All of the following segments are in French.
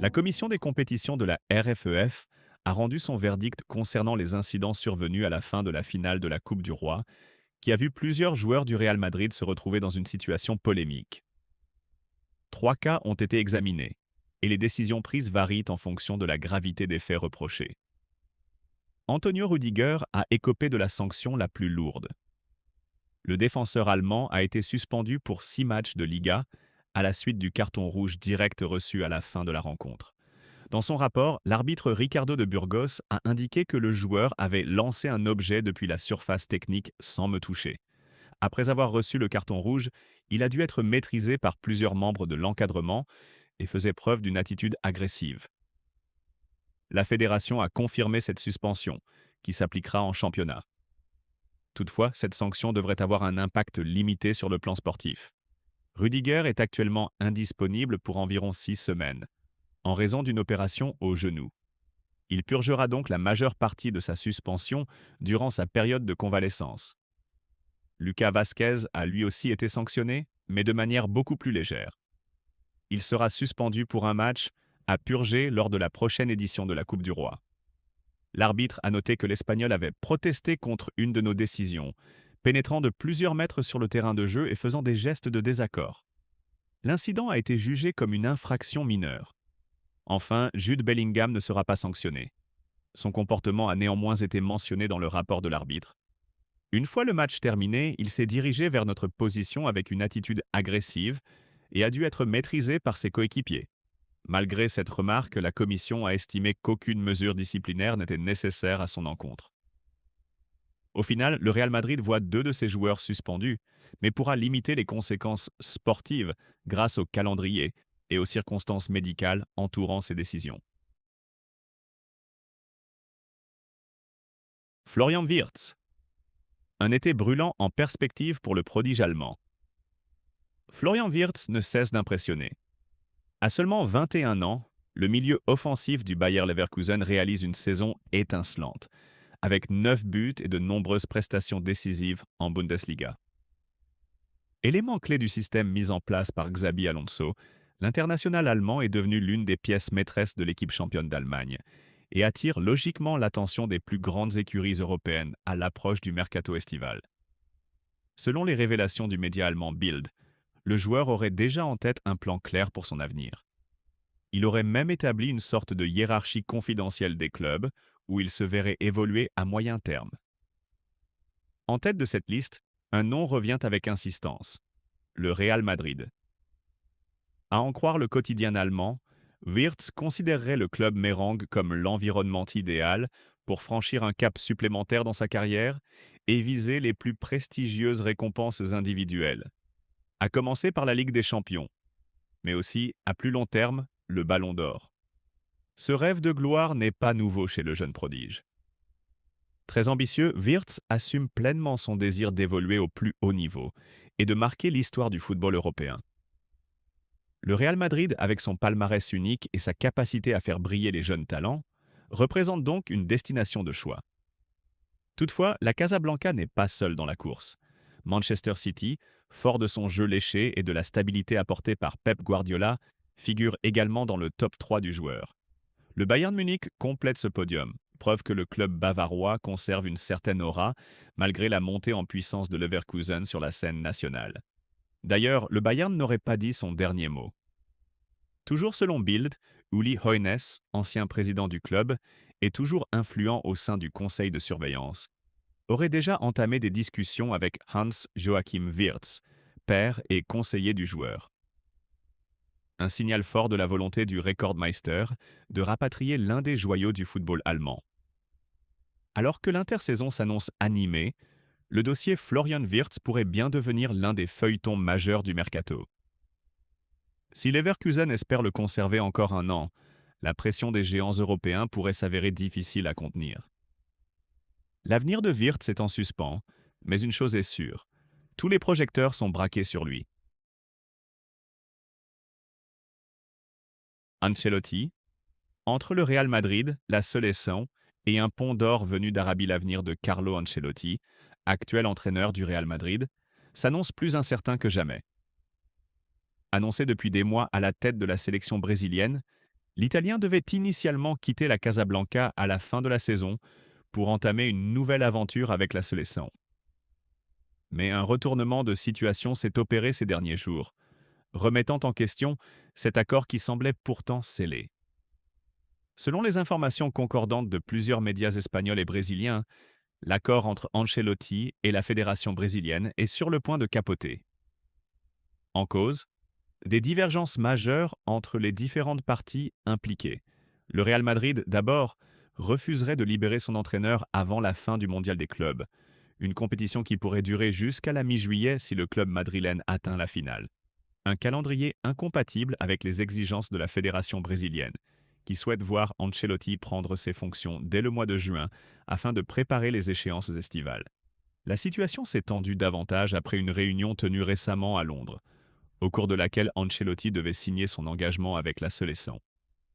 La commission des compétitions de la RFEF a rendu son verdict concernant les incidents survenus à la fin de la finale de la Coupe du Roi, qui a vu plusieurs joueurs du Real Madrid se retrouver dans une situation polémique. 3 cas ont été examinés, et les décisions prises varient en fonction de la gravité des faits reprochés. Antonio Rüdiger a écopé de la sanction la plus lourde. Le défenseur allemand a été suspendu pour 6 matchs de Liga à la suite du carton rouge direct reçu à la fin de la rencontre. Dans son rapport, l'arbitre Ricardo de Burgos a indiqué que le joueur avait lancé un objet depuis la surface technique sans me toucher. Après avoir reçu le carton rouge, il a dû être maîtrisé par plusieurs membres de l'encadrement et faisait preuve d'une attitude agressive. La fédération a confirmé cette suspension, qui s'appliquera en championnat. Toutefois, cette sanction devrait avoir un impact limité sur le plan sportif. Rüdiger est actuellement indisponible pour environ 6 semaines, en raison d'une opération au genou. Il purgera donc la majeure partie de sa suspension durant sa période de convalescence. Lucas Vázquez a lui aussi été sanctionné, mais de manière beaucoup plus légère. Il sera suspendu pour un match à purger lors de la prochaine édition de la Coupe du Roi. L'arbitre a noté que l'Espagnol avait protesté contre une de nos décisions, pénétrant de plusieurs mètres sur le terrain de jeu et faisant des gestes de désaccord. L'incident a été jugé comme une infraction mineure. Enfin, Jude Bellingham ne sera pas sanctionné. Son comportement a néanmoins été mentionné dans le rapport de l'arbitre. Une fois le match terminé, il s'est dirigé vers notre position avec une attitude agressive et a dû être maîtrisé par ses coéquipiers. Malgré cette remarque, la commission a estimé qu'aucune mesure disciplinaire n'était nécessaire à son encontre. Au final, le Real Madrid voit 2 de ses joueurs suspendus, mais pourra limiter les conséquences sportives grâce au calendrier et aux circonstances médicales entourant ces décisions. Florian Wirtz. Un été brûlant en perspective pour le prodige allemand. Florian Wirtz ne cesse d'impressionner. À seulement 21 ans, le milieu offensif du Bayer Leverkusen réalise une saison étincelante, avec 9 buts et de nombreuses prestations décisives en Bundesliga. Élément clé du système mis en place par Xabi Alonso, l'international allemand est devenu l'une des pièces maîtresses de l'équipe championne d'Allemagne et attire logiquement l'attention des plus grandes écuries européennes à l'approche du mercato estival. Selon les révélations du média allemand Bild, le joueur aurait déjà en tête un plan clair pour son avenir. Il aurait même établi une sorte de hiérarchie confidentielle des clubs où il se verrait évoluer à moyen terme. En tête de cette liste, un nom revient avec insistance, le Real Madrid. À en croire le quotidien allemand, Wirtz considérerait le club mérengue comme l'environnement idéal pour franchir un cap supplémentaire dans sa carrière et viser les plus prestigieuses récompenses individuelles, à commencer par la Ligue des Champions, mais aussi, à plus long terme, le Ballon d'Or. Ce rêve de gloire n'est pas nouveau chez le jeune prodige. Très ambitieux, Wirtz assume pleinement son désir d'évoluer au plus haut niveau et de marquer l'histoire du football européen. Le Real Madrid, avec son palmarès unique et sa capacité à faire briller les jeunes talents, représente donc une destination de choix. Toutefois, la Casablanca n'est pas seule dans la course. Manchester City, fort de son jeu léché et de la stabilité apportée par Pep Guardiola, figure également dans le top 3 du joueur. Le Bayern Munich complète ce podium, preuve que le club bavarois conserve une certaine aura, malgré la montée en puissance de Leverkusen sur la scène nationale. D'ailleurs, le Bayern n'aurait pas dit son dernier mot. Toujours selon Bild, Uli Hoeneß, ancien président du club, et toujours influent au sein du conseil de surveillance, aurait déjà entamé des discussions avec Hans-Joachim Wirtz, père et conseiller du joueur. Un signal fort de la volonté du Rekordmeister de rapatrier l'un des joyaux du football allemand. Alors que l'intersaison s'annonce animée, le dossier Florian Wirtz pourrait bien devenir l'un des feuilletons majeurs du mercato. Si Leverkusen espère le conserver encore un an, la pression des géants européens pourrait s'avérer difficile à contenir. L'avenir de Wirtz est en suspens, mais une chose est sûre, tous les projecteurs sont braqués sur lui. Ancelotti, entre le Real Madrid, la Seleção et un pont d'or venu d'Arabie l'avenir de Carlo Ancelotti, actuel entraîneur du Real Madrid, s'annonce plus incertain que jamais. Annoncé depuis des mois à la tête de la sélection brésilienne, L'Italien devait initialement quitter la Casablanca à la fin de la saison pour entamer une nouvelle aventure avec la sélection. Mais un retournement de situation s'est opéré ces derniers jours, remettant en question cet accord qui semblait pourtant scellé. Selon les informations concordantes de plusieurs médias espagnols et brésiliens, l'accord entre Ancelotti et la fédération brésilienne est sur le point de capoter. En cause, des divergences majeures entre les différentes parties impliquées. Le Real Madrid, d'abord, refuserait de libérer son entraîneur avant la fin du Mondial des clubs, une compétition qui pourrait durer jusqu'à la mi-juillet si le club madrilène atteint la finale. Un calendrier incompatible avec les exigences de la fédération brésilienne, qui souhaite voir Ancelotti prendre ses fonctions dès le mois de juin afin de préparer les échéances estivales. La situation s'est tendue davantage après une réunion tenue récemment à Londres, au cours de laquelle Ancelotti devait signer son engagement avec la sélection.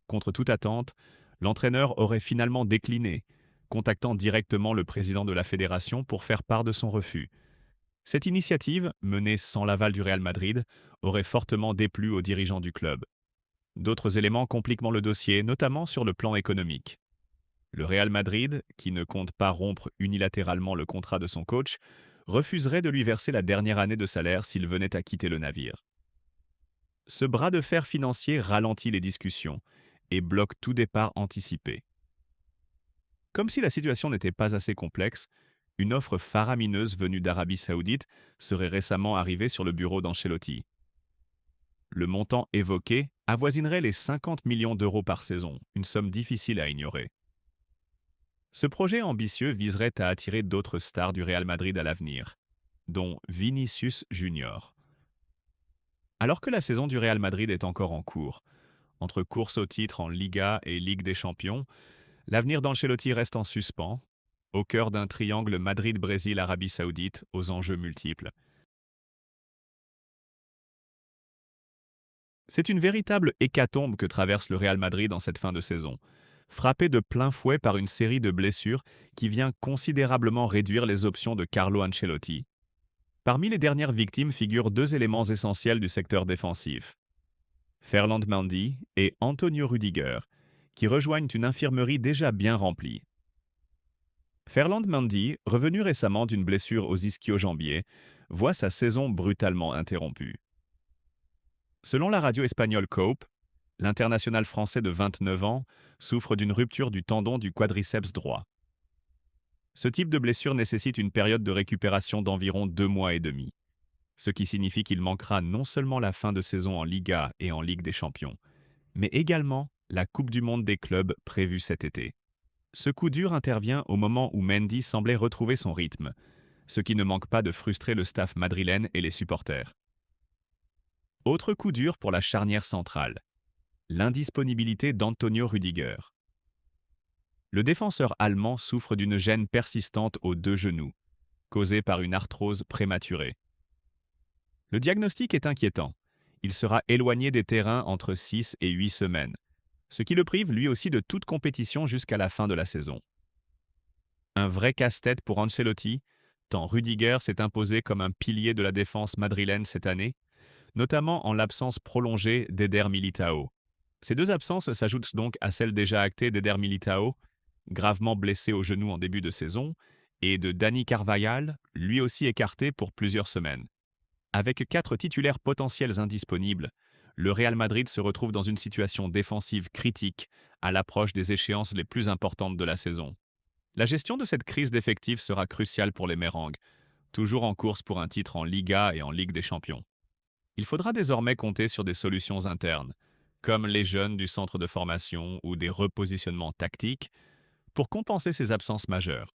Contre toute attente, l'entraîneur aurait finalement décliné, contactant directement le président de la fédération pour faire part de son refus. Cette initiative, menée sans l'aval du Real Madrid, aurait fortement déplu aux dirigeants du club. D'autres éléments compliquent le dossier, notamment sur le plan économique. Le Real Madrid, qui ne compte pas rompre unilatéralement le contrat de son coach, refuserait de lui verser la dernière année de salaire s'il venait à quitter le navire. Ce bras de fer financier ralentit les discussions et bloque tout départ anticipé. Comme si la situation n'était pas assez complexe, une offre faramineuse venue d'Arabie Saoudite serait récemment arrivée sur le bureau d'Ancelotti. Le montant évoqué avoisinerait les 50 millions d'euros par saison, une somme difficile à ignorer. Ce projet ambitieux viserait à attirer d'autres stars du Real Madrid à l'avenir, dont Vinicius Junior. Alors que la saison du Real Madrid est encore en cours, entre course au titre en Liga et Ligue des Champions, l'avenir d'Ancelotti reste en suspens, au cœur d'un triangle Madrid-Brésil-Arabie Saoudite aux enjeux multiples. C'est une véritable hécatombe que traverse le Real Madrid en cette fin de saison, frappé de plein fouet par une série de blessures qui vient considérablement réduire les options de Carlo Ancelotti. Parmi les dernières victimes figurent deux éléments essentiels du secteur défensif. Ferland Mendy et Antonio Rüdiger, qui rejoignent une infirmerie déjà bien remplie. Ferland Mendy, revenu récemment d'une blessure aux ischio-jambiers, voit sa saison brutalement interrompue. Selon la radio espagnole COPE, l'international français de 29 ans souffre d'une rupture du tendon du quadriceps droit. Ce type de blessure nécessite une période de récupération d'environ 2 mois et demi, ce qui signifie qu'il manquera non seulement la fin de saison en Liga et en Ligue des Champions, mais également la Coupe du Monde des clubs prévue cet été. Ce coup dur intervient au moment où Mendy semblait retrouver son rythme, ce qui ne manque pas de frustrer le staff madrilène et les supporters. Autre coup dur pour la charnière centrale, l'indisponibilité d'Antonio Rüdiger. Le défenseur allemand souffre d'une gêne persistante aux deux genoux, causée par une arthrose prématurée. Le diagnostic est inquiétant. Il sera éloigné des terrains entre 6 et 8 semaines, ce qui le prive lui aussi de toute compétition jusqu'à la fin de la saison. Un vrai casse-tête pour Ancelotti, tant Rüdiger s'est imposé comme un pilier de la défense madrilène cette année, notamment en l'absence prolongée d'Éder Militão. Ces deux absences s'ajoutent donc à celle déjà actée d'Éder Militão, gravement blessé au genou en début de saison, et de Dani Carvajal, lui aussi écarté pour plusieurs semaines. Avec 4 titulaires potentiels indisponibles, le Real Madrid se retrouve dans une situation défensive critique à l'approche des échéances les plus importantes de la saison. La gestion de cette crise d'effectifs sera cruciale pour les Merengues, toujours en course pour un titre en Liga et en Ligue des Champions. Il faudra désormais compter sur des solutions internes, comme les jeunes du centre de formation ou des repositionnements tactiques, pour compenser ces absences majeures.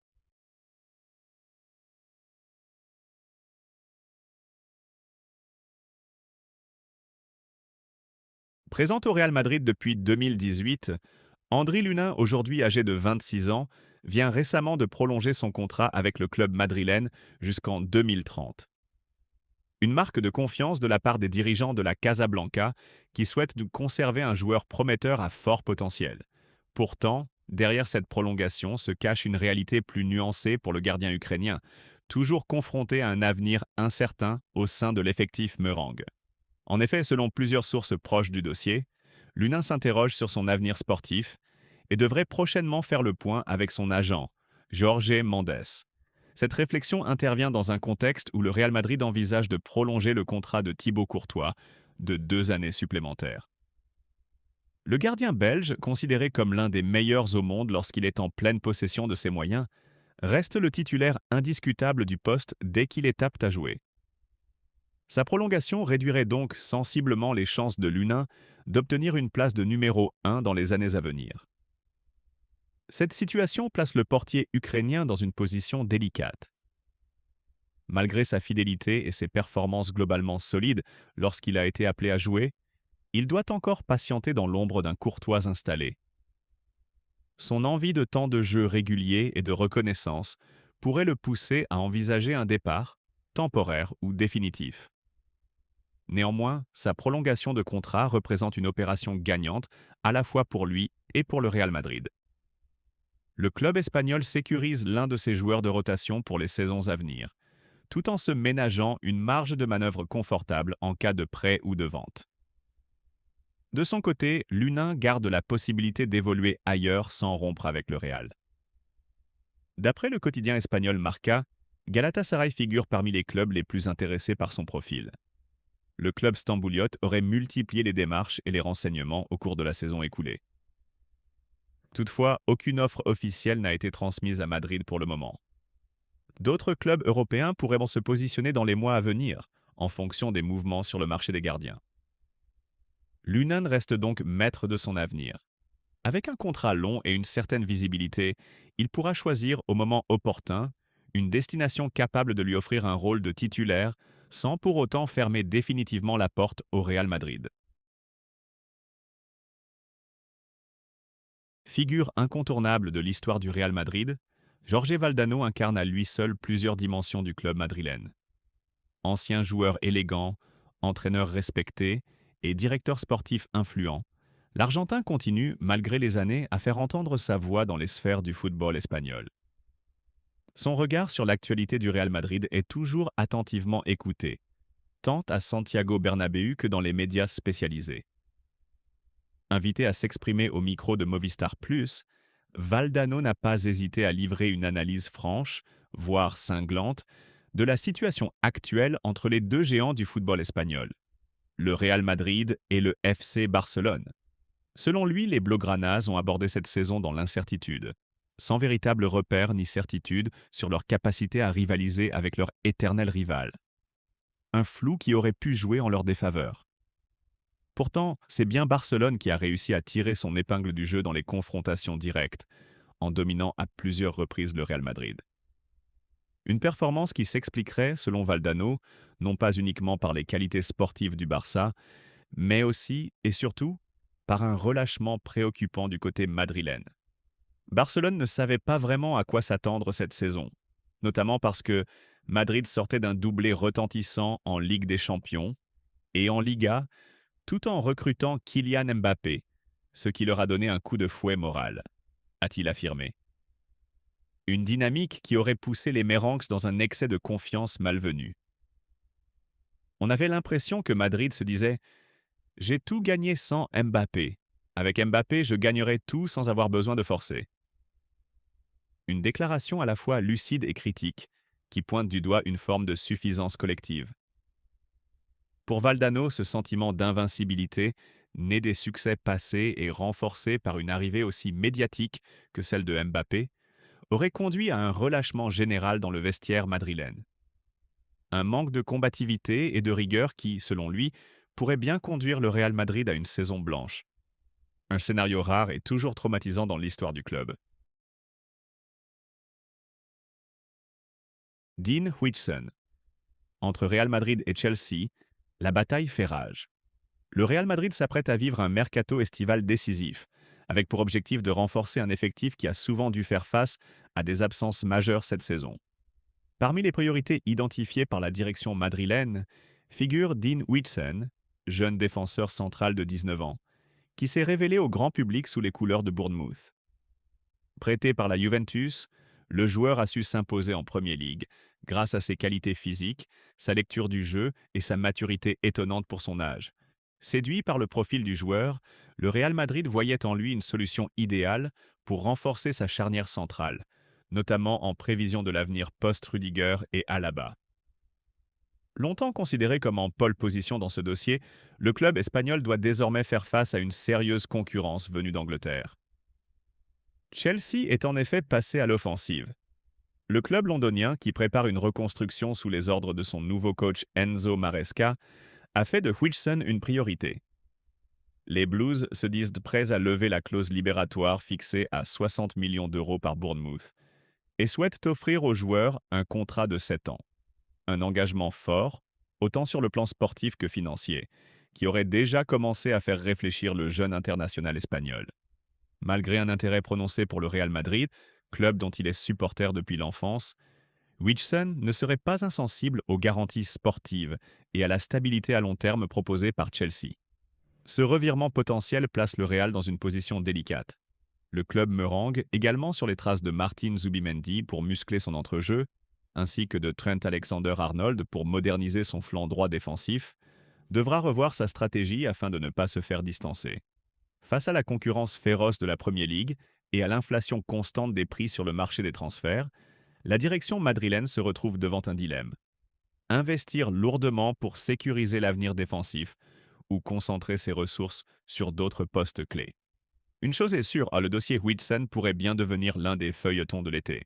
Présent au Real Madrid depuis 2018, Andriy Lunin, aujourd'hui âgé de 26 ans, vient récemment de prolonger son contrat avec le club madrilène jusqu'en 2030. Une marque de confiance de la part des dirigeants de la Casablanca qui souhaitent conserver un joueur prometteur à fort potentiel. Pourtant, derrière cette prolongation se cache une réalité plus nuancée pour le gardien ukrainien, toujours confronté à un avenir incertain au sein de l'effectif merengue. En effet, selon plusieurs sources proches du dossier, Lunin s'interroge sur son avenir sportif et devrait prochainement faire le point avec son agent, Jorge Mendes. Cette réflexion intervient dans un contexte où le Real Madrid envisage de prolonger le contrat de Thibaut Courtois de 2 années supplémentaires. Le gardien belge, considéré comme l'un des meilleurs au monde lorsqu'il est en pleine possession de ses moyens, reste le titulaire indiscutable du poste dès qu'il est apte à jouer. Sa prolongation réduirait donc sensiblement les chances de Lunin d'obtenir une place de numéro 1 dans les années à venir. Cette situation place le portier ukrainien dans une position délicate. Malgré sa fidélité et ses performances globalement solides lorsqu'il a été appelé à jouer, il doit encore patienter dans l'ombre d'un Courtois installé. Son envie de temps de jeu régulier et de reconnaissance pourrait le pousser à envisager un départ, temporaire ou définitif. Néanmoins, sa prolongation de contrat représente une opération gagnante à la fois pour lui et pour le Real Madrid. Le club espagnol sécurise l'un de ses joueurs de rotation pour les saisons à venir, tout en se ménageant une marge de manœuvre confortable en cas de prêt ou de vente. De son côté, Lunin garde la possibilité d'évoluer ailleurs sans rompre avec le Real. D'après le quotidien espagnol Marca, Galatasaray figure parmi les clubs les plus intéressés par son profil. Le club stambouliote aurait multiplié les démarches et les renseignements au cours de la saison écoulée. Toutefois, aucune offre officielle n'a été transmise à Madrid pour le moment. D'autres clubs européens pourraient se positionner dans les mois à venir, en fonction des mouvements sur le marché des gardiens. Lunin reste donc maître de son avenir. Avec un contrat long et une certaine visibilité, il pourra choisir au moment opportun une destination capable de lui offrir un rôle de titulaire sans pour autant fermer définitivement la porte au Real Madrid. Figure incontournable de l'histoire du Real Madrid, Jorge Valdano incarne à lui seul plusieurs dimensions du club madrilène. Ancien joueur élégant, entraîneur respecté et directeur sportif influent, l'Argentin continue, malgré les années, à faire entendre sa voix dans les sphères du football espagnol. Son regard sur l'actualité du Real Madrid est toujours attentivement écouté, tant à Santiago Bernabéu que dans les médias spécialisés. Invité à s'exprimer au micro de Movistar Plus, Valdano n'a pas hésité à livrer une analyse franche, voire cinglante, de la situation actuelle entre les deux géants du football espagnol, le Real Madrid et le FC Barcelone. Selon lui, les Blaugranas ont abordé cette saison dans l'incertitude, sans véritable repère ni certitude sur leur capacité à rivaliser avec leur éternel rival. Un flou qui aurait pu jouer en leur défaveur. Pourtant, c'est bien Barcelone qui a réussi à tirer son épingle du jeu dans les confrontations directes, en dominant à plusieurs reprises le Real Madrid. Une performance qui s'expliquerait, selon Valdano, non pas uniquement par les qualités sportives du Barça, mais aussi et surtout par un relâchement préoccupant du côté madrilène. Barcelone ne savait pas vraiment à quoi s'attendre cette saison, notamment parce que Madrid sortait d'un doublé retentissant en Ligue des Champions et en Liga, tout en recrutant Kylian Mbappé, ce qui leur a donné un coup de fouet moral, a-t-il affirmé. Une dynamique qui aurait poussé les Merengues dans un excès de confiance malvenu. On avait l'impression que Madrid se disait « J'ai tout gagné sans Mbappé. Avec Mbappé, je gagnerai tout sans avoir besoin de forcer. » Une déclaration à la fois lucide et critique, qui pointe du doigt une forme de suffisance collective. Pour Valdano, ce sentiment d'invincibilité, né des succès passés et renforcé par une arrivée aussi médiatique que celle de Mbappé, aurait conduit à un relâchement général dans le vestiaire madrilène. Un manque de combativité et de rigueur qui, selon lui, pourrait bien conduire le Real Madrid à une saison blanche. Un scénario rare et toujours traumatisant dans l'histoire du club. Dean Huijsen. Entre Real Madrid et Chelsea, la bataille fait rage. Le Real Madrid s'apprête à vivre un mercato estival décisif, avec pour objectif de renforcer un effectif qui a souvent dû faire face à des absences majeures cette saison. Parmi les priorités identifiées par la direction madrilène figure Dean Huijsen, jeune défenseur central de 19 ans, qui s'est révélé au grand public sous les couleurs de Bournemouth. Prêté par la Juventus, le joueur a su s'imposer en Premier League grâce à ses qualités physiques, sa lecture du jeu et sa maturité étonnante pour son âge, Séduit par le profil du joueur, le Real Madrid voyait en lui une solution idéale pour renforcer sa charnière centrale, notamment en prévision de l'avenir post-Rudiger et Alaba. Longtemps considéré comme en pole position dans ce dossier, le club espagnol doit désormais faire face à une sérieuse concurrence venue d'Angleterre. Chelsea est en effet passé à l'offensive. Le club londonien, qui prépare une reconstruction sous les ordres de son nouveau coach Enzo Maresca, a fait de Huijsen une priorité. Les Blues se disent prêts à lever la clause libératoire fixée à 60 millions d'euros par Bournemouth et souhaitent offrir aux joueurs un contrat de 7 ans. Un engagement fort, autant sur le plan sportif que financier, qui aurait déjà commencé à faire réfléchir le jeune international espagnol. Malgré un intérêt prononcé pour le Real Madrid, club dont il est supporter depuis l'enfance, Huijsen ne serait pas insensible aux garanties sportives et à la stabilité à long terme proposées par Chelsea. Ce revirement potentiel place le Real dans une position délicate. Le club merengue également sur les traces de Martin Zubimendi pour muscler son entrejeu, ainsi que de Trent Alexander-Arnold pour moderniser son flanc droit défensif, devra revoir sa stratégie afin de ne pas se faire distancer. Face à la concurrence féroce de la Premier League et à l'inflation constante des prix sur le marché des transferts, la direction madrilène se retrouve devant un dilemme. Investir lourdement pour sécuriser l'avenir défensif ou concentrer ses ressources sur d'autres postes clés. Une chose est sûre, le dossier Huijsen pourrait bien devenir l'un des feuilletons de l'été.